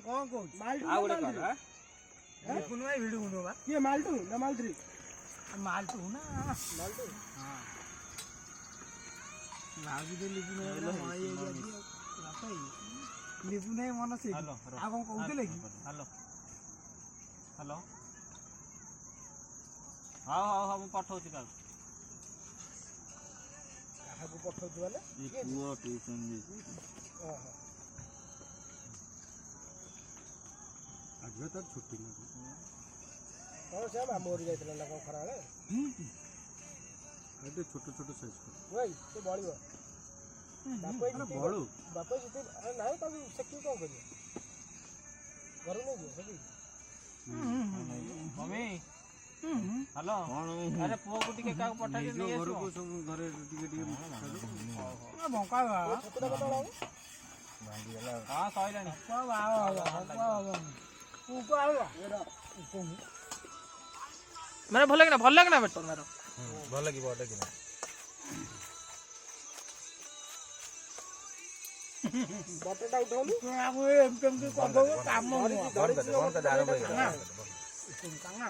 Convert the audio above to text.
कौन कौन मालटू आ गोटे कर ये कुनवाई वीडियो कुनो बा ये मालटू ना मालट्री मालटू ना मालटू हां लागी दे लिपु ने माई एरिया दी रातई लिपु ने मन से हेलो आ कौन कहउतले कि हेलो हेलो हां हां हां मु पठाउछि का काहा को पठाउ वाले ये पुओ ट्यूशन जी ओहो आज तो छुट्टी ना और सब मोर जाइतला ना को खराले अरे छोटे छोटे साइज कर ओई तो बळियो बापे अरे बड़ो बापे जति अरे नाही त सेक्यू कोन करियो घर नहीं गयो सकी मम्मी हेलो अरे पुओ को टिके का पठाई निजो नहीं घर आसो को सब घरे टिके टिके ए भंका बा छतुटा कत लागे हां सइलानी को बा को आवा मेरा भल लगे ना बेटा मेरा भल लागिबो अटे कि बटेटा उठौली को एम केम कर दो काम धरि बंद कर दारो भाई ना